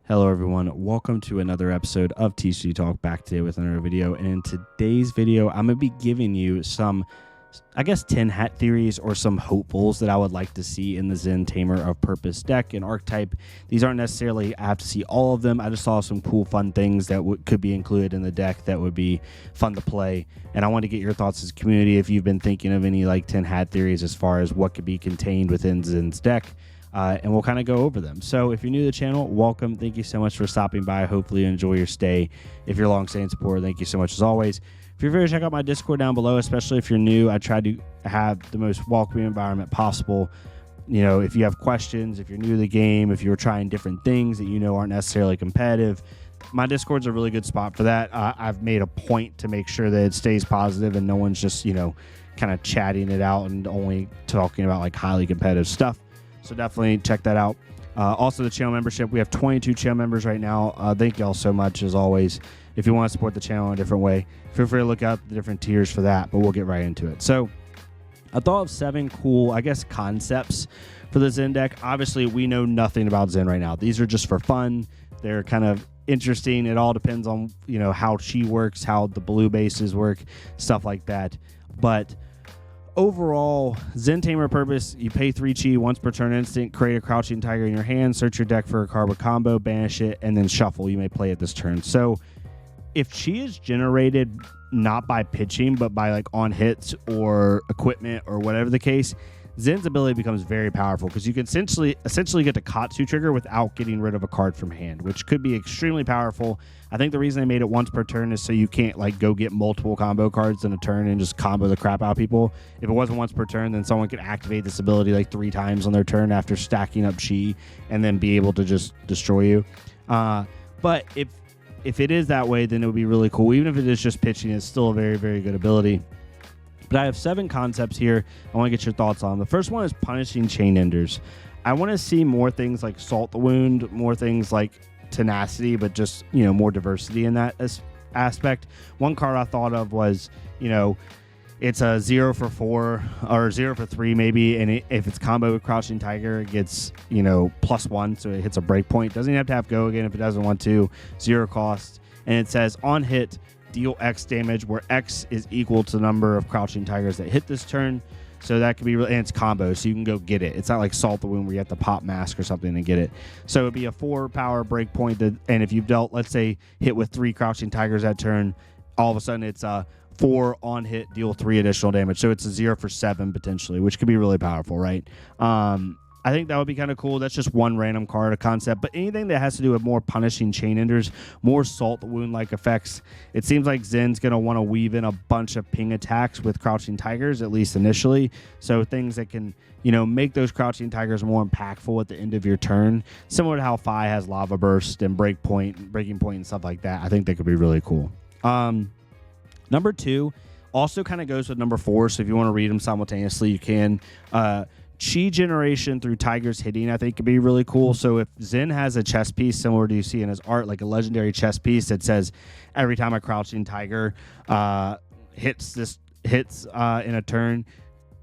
Hello everyone, welcome to another episode of TCG Talk, back today with another video. And in today's video, I'm going to be giving you some, 10 hat theories or some hopefuls that I would like to see in the Zen Tamer of Purpose deck and archetype. These aren't necessarily, I have to see all of them. I just saw some cool, fun things that could be included in the deck that would be fun to play. And I want to get your thoughts as a community if you've been thinking of any 10 hat theories as far as what could be contained within Zen's deck. And we'll kind of go over them. So if you're new to the channel, welcome. Thank you so much for stopping by. Hopefully you enjoy your stay. If you're long-staying supporter, thank you so much as always. Feel free to check out my Discord down below, especially if you're new. I try to have the most welcoming environment possible. You know, if you have questions, if you're new to the game, if you're trying different things that you know aren't necessarily competitive, my Discord's a really good spot for that. I've made a point to make sure that it stays positive and no one's just, kind of chatting it out and only talking about highly competitive stuff. So definitely check that out. Also, the channel membership. We have 22 channel members right now. Thank you all so much, as always. If you want to support the channel in a different way, feel free to look out the different tiers for that, but we'll get right into it. So I thought of 7 cool, concepts for the Zen deck. Obviously, we know nothing about Zen right now. These are just for fun. They're kind of interesting. It all depends on, how chi works, how the blue bases work, stuff like that. But overall, Zen Tamer Purpose, you pay 3 chi once per turn instant, create a Crouching Tiger in your hand, search your deck for a card with combo, banish it, and then shuffle. You may play it this turn. So if chi is generated not by pitching, but by on hits or equipment or whatever the case, Zen's ability becomes very powerful because you can essentially get the Katsu trigger without getting rid of a card from hand, which could be extremely powerful. I think the reason they made it once per turn is so you can't go get multiple combo cards in a turn and just combo the crap out of people. If it wasn't once per turn, then someone could activate this ability 3 times on their turn after stacking up chi and then be able to just destroy you. But if it is that way, then it would be really cool. Even if it is just pitching, it's still a very, very good ability. But I have 7 concepts here I want to get your thoughts on. The first one is punishing chain enders. I want to see more things like Salt the Wound, more things like Tenacity, but just, more diversity in that aspect. One card I thought of was, it's a 0 for 4 or 0 for 3 maybe, and if it's combo with Crouching Tiger, it gets, +1, so it hits a breakpoint. Doesn't even have to have go again if it doesn't want to. 0 cost. And it says, on hit, deal X damage, where X is equal to the number of Crouching Tigers that hit this turn. So that could be really, and it's combo, so you can go get it. It's not like Salt the Wound where you have to pop mask or something to get it. So it'd be a 4 power breakpoint, and if you've dealt, let's say, hit with 3 Crouching Tigers that turn, all of a sudden it's a 4 on hit, deal 3 additional damage. So it's a 0 for 7 potentially, which could be really powerful, right? I think that would be kind of cool. That's just one random card, a concept. But anything that has to do with more punishing chain enders, more Salt the Wound-like effects, it seems like Zen's going to want to weave in a bunch of ping attacks with Crouching Tigers, at least initially. So things that can, make those Crouching Tigers more impactful at the end of your turn. Similar to how Phi has Lava Burst and Breaking Point and stuff like that. I think they could be really cool. Number 2 also kind of goes with number 4. So if you want to read them simultaneously, you can. Chi generation through Tigers hitting, I think, could be really cool. So if Zen has a chess piece similar to you see in his art, like a legendary chess piece that says every time a Crouching Tiger hits in a turn,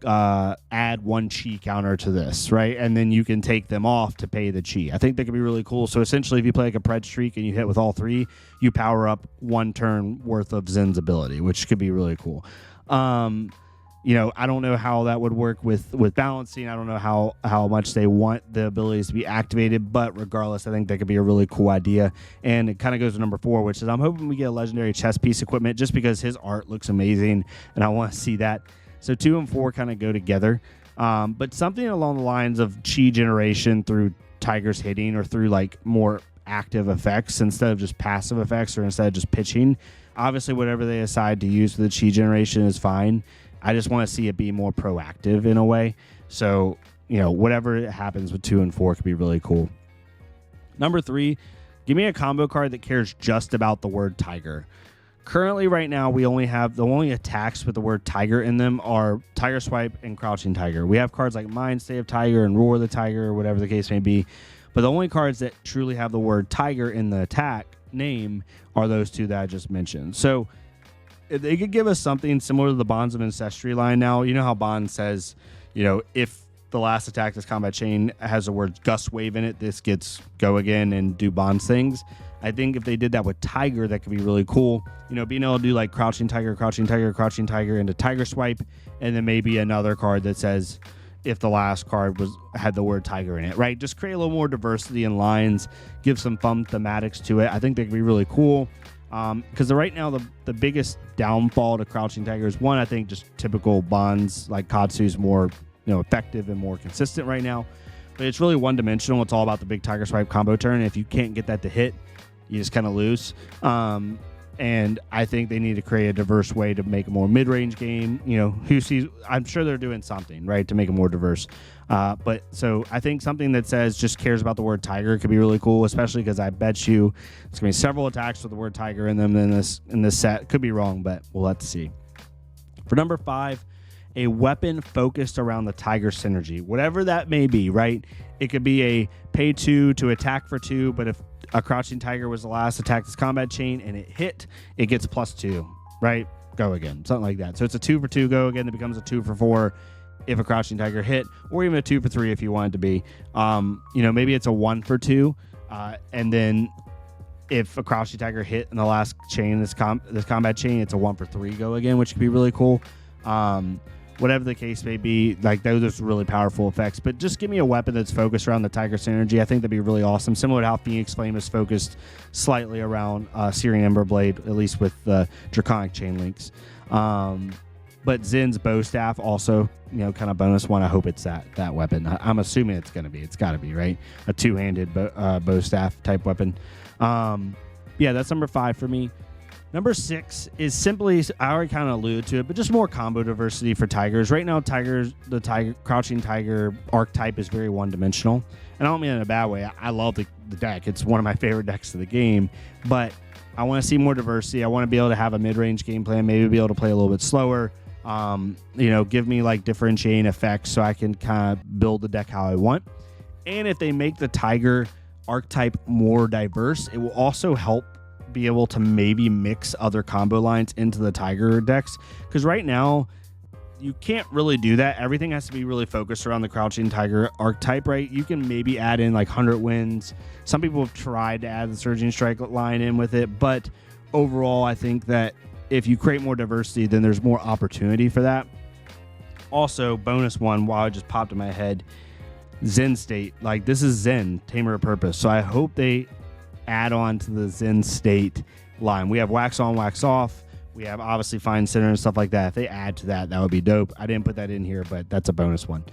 add 1 chi counter to this, right? And then you can take them off to pay the chi. I think that could be really cool. So essentially, if you play a Pred streak and you hit with all 3, you power up 1 turn worth of Zen's ability, which could be really cool. I don't know how that would work with balancing. I don't know how much they want the abilities to be activated, but regardless, I think that could be a really cool idea. And it kind of goes to number 4, which is I'm hoping we get a legendary chess piece equipment just because his art looks amazing, and I want to see that. So 2 and 4 kind of go together. But something along the lines of chi generation through Tigers hitting or through more active effects instead of just passive effects or instead of just pitching. Obviously, whatever they decide to use for the chi generation is fine. I just want to see it be more proactive in a way. So, whatever happens with 2 and 4 could be really cool. Number 3, give me a combo card that cares just about the word Tiger. Currently, right now, we only have the only attacks with the word Tiger in them are Tiger Swipe and Crouching Tiger. We have cards like Mindstay of Tiger and Roar the Tiger, or whatever the case may be. But the only cards that truly have the word Tiger in the attack name are those 2 that I just mentioned. So they could give us something similar to the Bonds of Ancestry line now. You know how Bond says, if the last attack this combat chain has the word Gust Wave in it, this gets go again and do bonds things. I think if they did that with Tiger, that could be really cool. You know, being able to do like Crouching Tiger, Crouching Tiger, Crouching Tiger into Tiger Swipe, and then maybe another card that says if the last card had the word Tiger in it, right? Just create a little more diversity in lines, give some fun thematics to it. I think they could be really cool. Because right now the biggest downfall to Crouching Tiger is, one, I think just typical bonds, like Katsu's more effective and more consistent right now, but it's really one dimensional. It's all about the big Tiger Swipe combo turn. If you can't get that to hit, you just kind of lose. And I think they need to create a diverse way to make a more mid-range game. I'm sure they're doing something, right, to make it more diverse. But so I think something that says just cares about the word Tiger could be really cool, especially because I bet you it's going to be several attacks with the word Tiger in them in this set. Could be wrong, but we'll have to see. For number 5, a weapon focused around the Tiger synergy, whatever that may be, right? It could be a pay 2 to attack for 2, but if a Crouching Tiger was the last attack this combat chain and it hit, it gets +2, right? Go again, something like that. So it's a 2 for 2 go again that becomes a 2 for 4 if a Crouching Tiger hit, or even a 2 for 3 if you want it to be. Maybe it's a 1 for 2, and then if a Crouching Tiger hit in the last chain, this combat chain, it's a 1 for 3 go again, which could be really cool. Whatever the case may be, like those are really powerful effects. But just give me a weapon that's focused around the Tiger synergy. I think that'd be really awesome. Similar to how Phoenix Flame is focused slightly around Searing Emberblade, at least with the Draconic Chain Links. But Zen's Bow Staff also, kind of bonus one. I hope it's that weapon. I'm assuming it's going to be. It's got to be, right? A two-handed bow staff type weapon. Yeah, that's number 5 for me. Number 6 is simply, I already kind of alluded to it, but just more combo diversity for Tigers. Right now, the Crouching Tiger archetype is very one-dimensional. And I don't mean it in a bad way. I love the deck. It's one of my favorite decks of the game. But I want to see more diversity. I want to be able to have a mid-range game plan, maybe be able to play a little bit slower. Give me like differentiating effects so I can kind of build the deck how I want. And if they make the Tiger archetype more diverse, it will also help be able to maybe mix other combo lines into the Tiger decks, because right now you can't really do that. Everything has to be really focused around the Crouching Tiger archetype, right? You can maybe add in like 100 Winds. Some people have tried to add the Surging Strike line in with it, but overall I think that if you create more diversity, then there's more opportunity for that. Also, bonus one, while it just popped in my head, Zen State. Like, this is Zen, Tamer of Purpose. So I hope they add on to the Zen State line. We have Wax On, Wax Off. We have obviously Fine Center and stuff like that. If they add to that, that would be dope. I didn't put that in here, but that's a bonus one.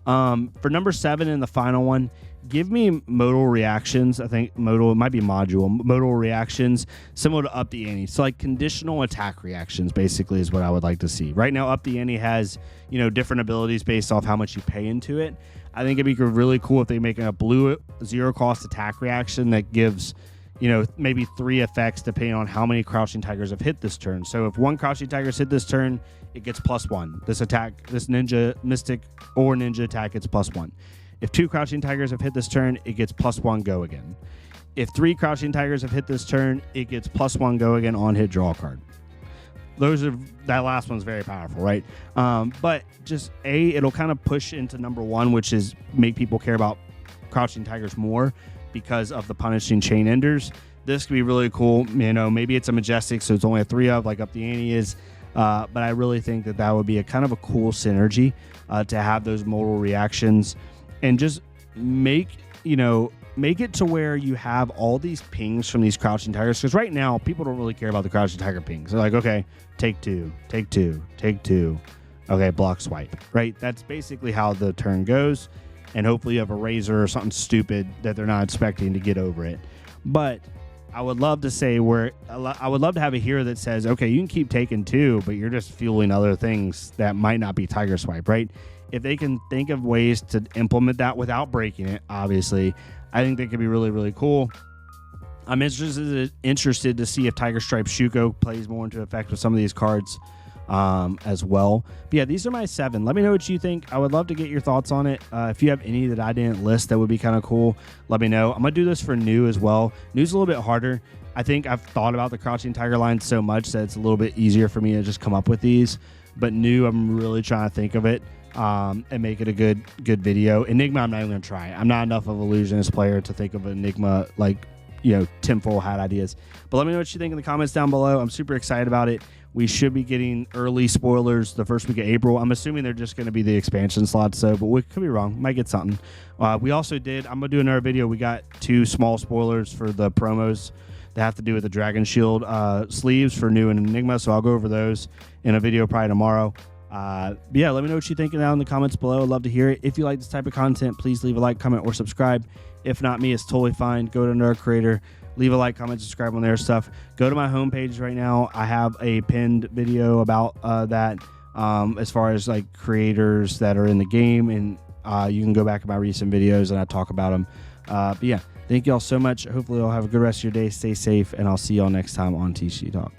For number 7 and the final one, give me modal reactions. I think modal, it might be modal reactions, similar to Up the Ante. So like conditional attack reactions basically is what I would like to see. Right now, Up the Ante has, different abilities based off how much you pay into it. I think it'd be really cool if they make a blue 0-cost attack reaction that gives, maybe 3 effects depending on how many Crouching Tigers have hit this turn. So if 1 Crouching Tiger's hit this turn, it gets +1. This attack, this ninja, mystic, or ninja attack gets +1. If 2 Crouching Tigers have hit this turn, it gets +1 go again. If 3 Crouching Tigers have hit this turn, it gets +1 go again on hit draw card. That last one's very powerful, right? But just it'll kind of push into number 1, which is make people care about Crouching Tigers more because of the punishing chain enders. This could be really cool. Maybe it's a majestic, so it's only a 3 of, like Up the Ante is. But I really think that would be a kind of a cool synergy to have those modal reactions and just make it to where you have all these pings from these Crouching Tigers. Because right now, people don't really care about the Crouching Tiger pings. They're like, okay, take 2, take 2, take 2. Okay, block swipe, right? That's basically how the turn goes. And hopefully you have a razor or something stupid that they're not expecting to get over it. But I would love to say I would love to have a hero that says, okay, you can keep taking 2, but you're just fueling other things that might not be Tiger Swipe, right? If they can think of ways to implement that without breaking it, obviously, I think that could be really, really cool. I'm interested to see if Tiger Stripe Shuko plays more into effect with some of these cards as well. But yeah, these are my 7. Let me know what you think. I would love to get your thoughts on it. If you have any that I didn't list that would be kind of cool, let me know. I'm going to do this for new as well. New's a little bit harder. I think I've thought about the Crouching Tiger line so much that it's a little bit easier for me to just come up with these. But new, I'm really trying to think of it. and make it a good video. Enigma, I'm not even gonna try. I'm not enough of a illusionist player to think of Enigma like, you know, tinfoil hat ideas. But let me know what you think in the comments down below. I'm super excited about it. We should be getting early spoilers the first week of April. I'm assuming they're just going to be the expansion slots, so, but we could be wrong. Might get something. We also did, I'm going to do another video. We got 2 small spoilers for the promos that have to do with the Dragon Shield sleeves for New and Enigma, so I'll go over those in a video probably tomorrow. But yeah, let me know what you think down in the comments below. I'd love to hear it. If you like this type of content, please leave a like, comment, or subscribe. If not me, it's totally fine. Go to Nerd Creator, leave a like, comment, subscribe on their stuff. Go to my homepage right now. I have a pinned video about that as far as like creators that are in the game, and you can go back to my recent videos and I talk about them. But yeah, thank you all so much. Hopefully you'll have a good rest of your day. Stay safe, and I'll see y'all next time on TCG Talk.